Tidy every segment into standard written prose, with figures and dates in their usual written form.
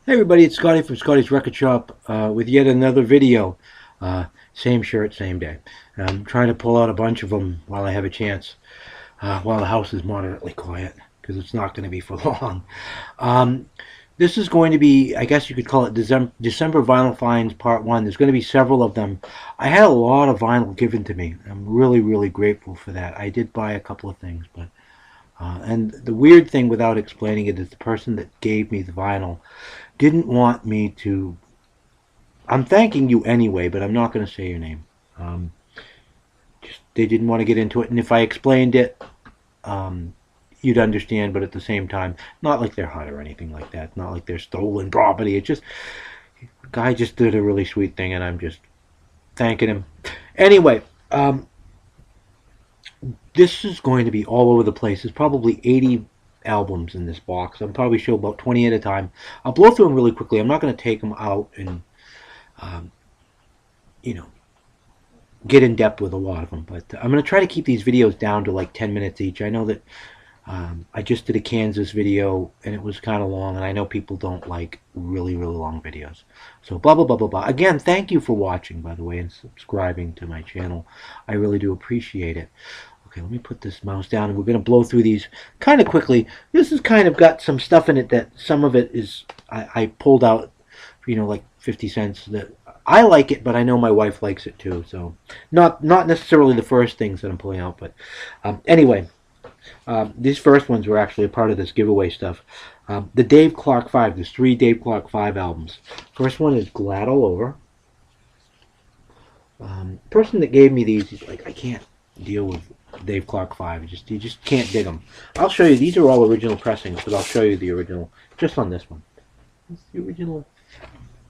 Hey everybody, it's Scotty from Scotty's Record Shop with yet another video. Same shirt, same day. I'm trying to pull out a bunch of them while I have a chance, while the house is moderately quiet, because it's not going to be for long. Um, this is going to be, I guess you could call it December Vinyl Finds Part 1. There's going to be several of them. I had a lot of vinyl given to me. I'm really, really grateful for that. I did buy a couple of things, but and the weird thing, without explaining it, is the person that gave me the vinyl didn't want me to. I'm thanking you anyway, but I'm not going to say your name. Um, they didn't want to get into it, and if I explained it, you'd understand. But at the same time, not like they're hot or anything like that. Not like they're stolen property. It's just the guy just did a really sweet thing, and I'm just thanking him. Anyway, this is going to be all over the place. There's probably 80 albums in this box. I'll probably show about 20 at a time. I'll blow through them really quickly. I'm not going to take them out and, um, you know, get in depth with a lot of them. But I'm going to try to keep these videos down to like 10 minutes each. I know that I just did a Kansas video and it was kind of long, and I know people don't like really, really long videos. So blah, blah, blah, blah, blah. Again, thank you for watching, by the way, and subscribing to my channel. I really do appreciate it. Okay, let me put this mouse down, and we're going to blow through these kind of quickly. This has kind of got some stuff in it that some of it is I pulled out, like 50 cents. That I like it, but I know my wife likes it too. So not necessarily the first things that I'm pulling out, but anyway, these first ones were actually a part of this giveaway stuff. The Dave Clark 5. There's 3 Dave Clark 5 albums. First one is Glad All Over. The person that gave me these, he's like, I can't deal with Dave Clark 5. You just can't dig them. I'll show you. These are all original pressings, but I'll show you the original just on this one. It's the original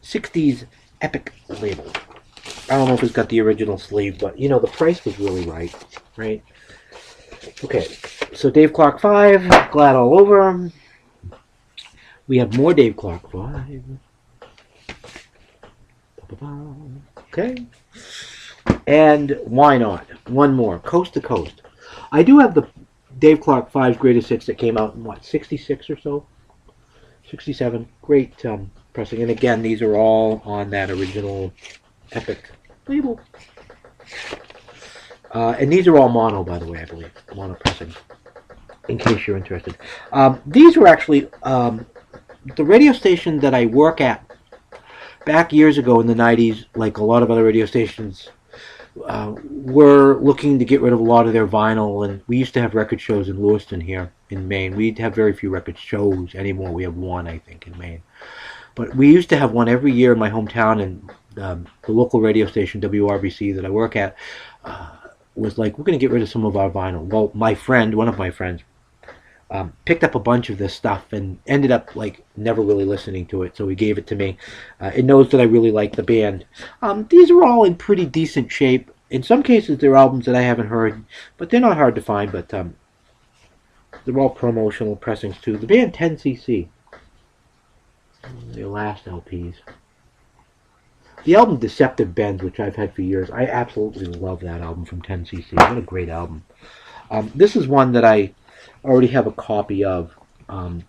60s Epic label. I don't know if it's got the original sleeve, but the price was really right? Okay, so Dave Clark 5, Glad All Over. We have more Dave Clark 5. Okay. And why not? One more, Coast to Coast. I do have the Dave Clark 5's Greatest Hits that came out in, what, 66 or so? 67. Great pressing. And again, these are all on that original Epic label. And these are all mono, by the way, I believe. Mono pressing, in case you're interested. These were actually the radio station that I work at back years ago in the 90s, like a lot of other radio stations, were looking to get rid of a lot of their vinyl, and we used to have record shows in Lewiston here in Maine. We have very few record shows anymore. We have one, I think, in Maine. But we used to have one every year in my hometown, and the local radio station, WRBC, that I work at, was like, we're going to get rid of some of our vinyl. Well, one of my friends, picked up a bunch of this stuff and ended up like never really listening to it, so he gave it to me. It knows that I really like the band. These are all in pretty decent shape. In some cases they're albums that I haven't heard, but they're not hard to find. But they're all promotional pressings too. The band 10cc, their last LPs. The album Deceptive Bends, which I've had for years, I absolutely love that album from 10cc. What a great album. This is one that I already have a copy of. And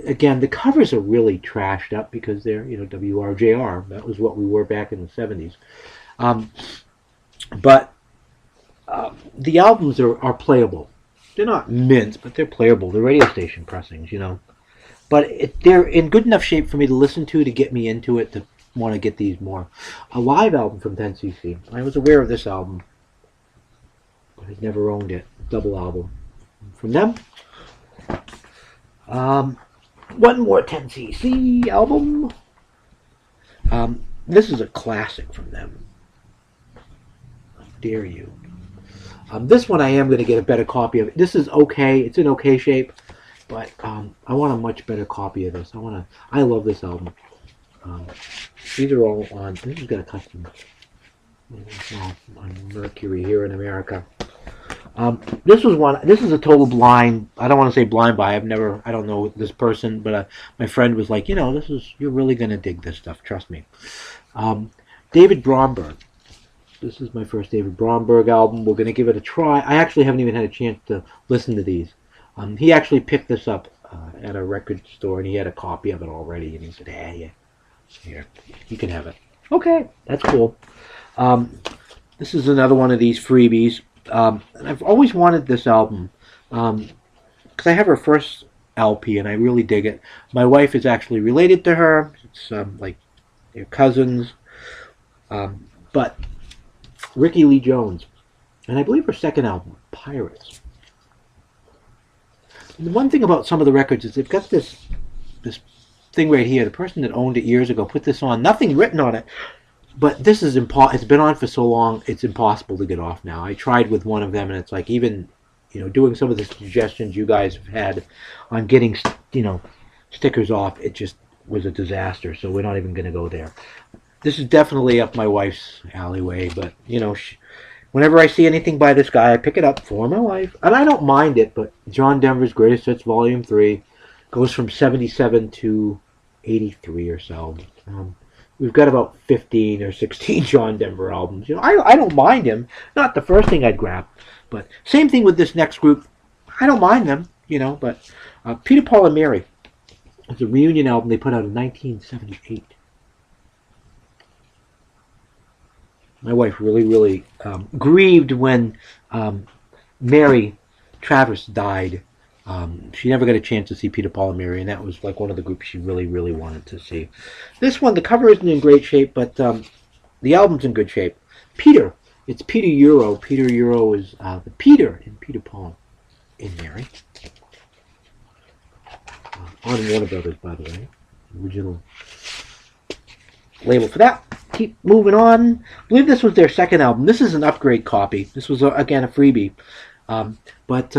again, the covers are really trashed up because they're, WRJR. That was what we were back in the 70s. But the albums are playable. They're not mints, but they're playable. They're radio station pressings, But they're in good enough shape for me to listen to get me into it, to want to get these more. A live album from 10cc. I was aware of this album, but I'd never owned it. Double album from them. One more 10cc album. This is a classic from them. How dare you? This one I am going to get a better copy of. This is okay. It's in okay shape, but I want a much better copy of this. I love this album. These are all on. This has got a custom on Mercury here in America. This is a total blind. I don't want to say blind buy. I don't know this person, but my friend was like, you're really gonna dig this stuff. Trust me. David Bromberg. This is my first David Bromberg album. We're gonna give it a try. I actually haven't even had a chance to listen to these. He actually picked this up at a record store, and he had a copy of it already, and he said, "Hey, yeah, here, you can have it." Okay, that's cool. This is another one of these freebies. And I've always wanted this album because I have her first LP, and I really dig it. My wife is actually related to her. It's like they're cousins. But Ricky Lee Jones, and I believe her second album, Pirates. And the one thing about some of the records is they've got this thing right here. The person that owned it years ago put this on. Nothing written on it, but this is it's been on for so long, it's impossible to get off now. I tried with one of them, and it's like even doing some of the suggestions you guys have had on getting stickers off, it just was a disaster. So we're not even going to go there. This is definitely up my wife's alleyway, but whenever I see anything by this guy, I pick it up for my wife, and I don't mind it. But John Denver's Greatest Hits Volume 3 goes from 77 to 83 or so. We've got about 15 or 16 John Denver albums. I don't mind him. Not the first thing I'd grab, but same thing with this next group. I don't mind them, But Peter, Paul, and Mary. It's a reunion album they put out in 1978. My wife really, really grieved when Mary Travis died. She never got a chance to see Peter, Paul, and Mary, and that was like one of the groups she really, really wanted to see. This one, the cover isn't in great shape, but the album's in good shape. Peter, it's Peter Euro. Peter Euro is the Peter in Peter, Paul, and Mary. On Warner Brothers, by the way. Original label for that. Keep moving on. I believe this was their second album. This is an upgrade copy. This was, again, a freebie. But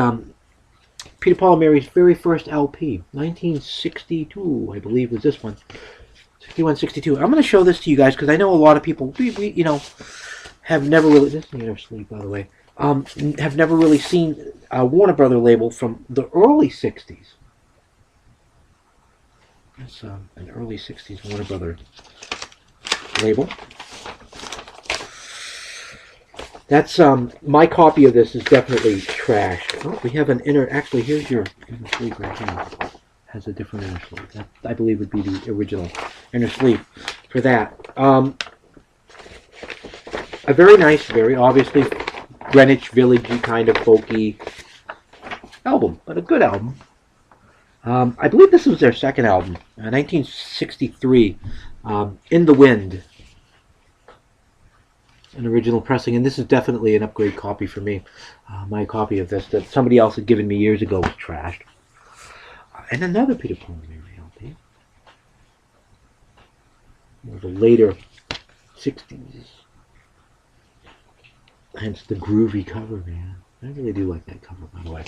Peter, Paul, and Mary's very first LP, 1962, I believe, was this one. 61, 62. I'm going to show this to you guys because I know a lot of people, we have never really, this is the inner sleeve, by the way, have never really seen a Warner Brother label from the early 60s. It's an early 60s Warner Brother label. That's my copy of this is definitely trashed. Oh, we have an inner. Actually, here's your inner sleeve right here. Has a different inner sleeve. That I believe would be the original inner sleeve for that. A very nice, very obviously Greenwich Village-y kind of folky album, but a good album. I believe this was their second album, 1963, In the Wind, an original pressing, and this is definitely an upgrade copy for me. My copy of this that somebody else had given me years ago was trashed. And another Peter, Paul, and Mary LP. More the later 60s. Hence the groovy cover, man. I really do like that cover, by the way.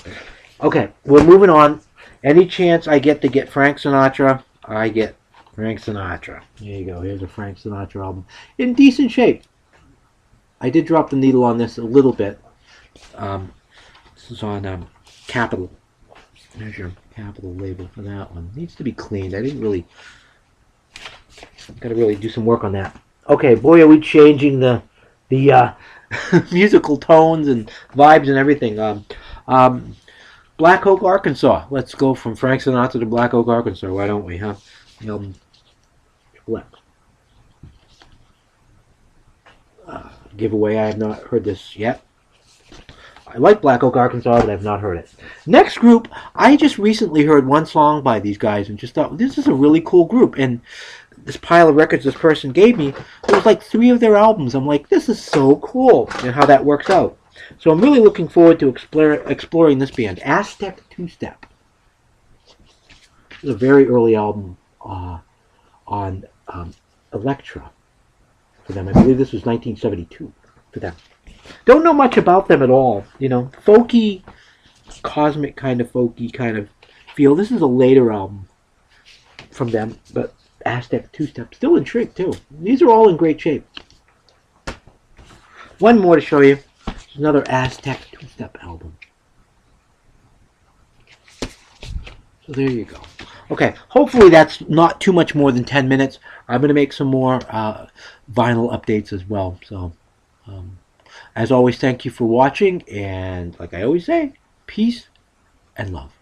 Okay, we're moving on. Any chance I get to get Frank Sinatra, I get Frank Sinatra. There you go. Here's a Frank Sinatra album. In decent shape. I did drop the needle on this a little bit. This is on Capitol. There's your Capitol label for that one. Needs to be cleaned. I didn't really... Got to really do some work on that. Okay, boy, are we changing the musical tones and vibes and everything. Black Oak, Arkansas. Let's go from Frank Sinatra to Black Oak, Arkansas. Why don't we, huh? Black. Giveaway. I have not heard this yet. I like Black Oak, Arkansas, but I have not heard it. Next group, I just recently heard one song by these guys and just thought, this is a really cool group. And this pile of records this person gave me, there was like 3 of their albums. I'm like, this is so cool, and how that works out. So I'm really looking forward to exploring this band, Aztec Two-Step. This is a very early album on Elektra for them. I believe this was 1972 for them. Don't know much about them at all. Folky, cosmic kind of folky kind of feel. This is a later album from them, but Aztec Two-Step still intrigued too. These are all in great shape. One more to show you. Another Aztec Two-Step album. So there you go. Okay, hopefully that's not too much more than 10 minutes. I'm going to make some more vinyl updates as well. So, as always, thank you for watching. And like I always say, peace and love.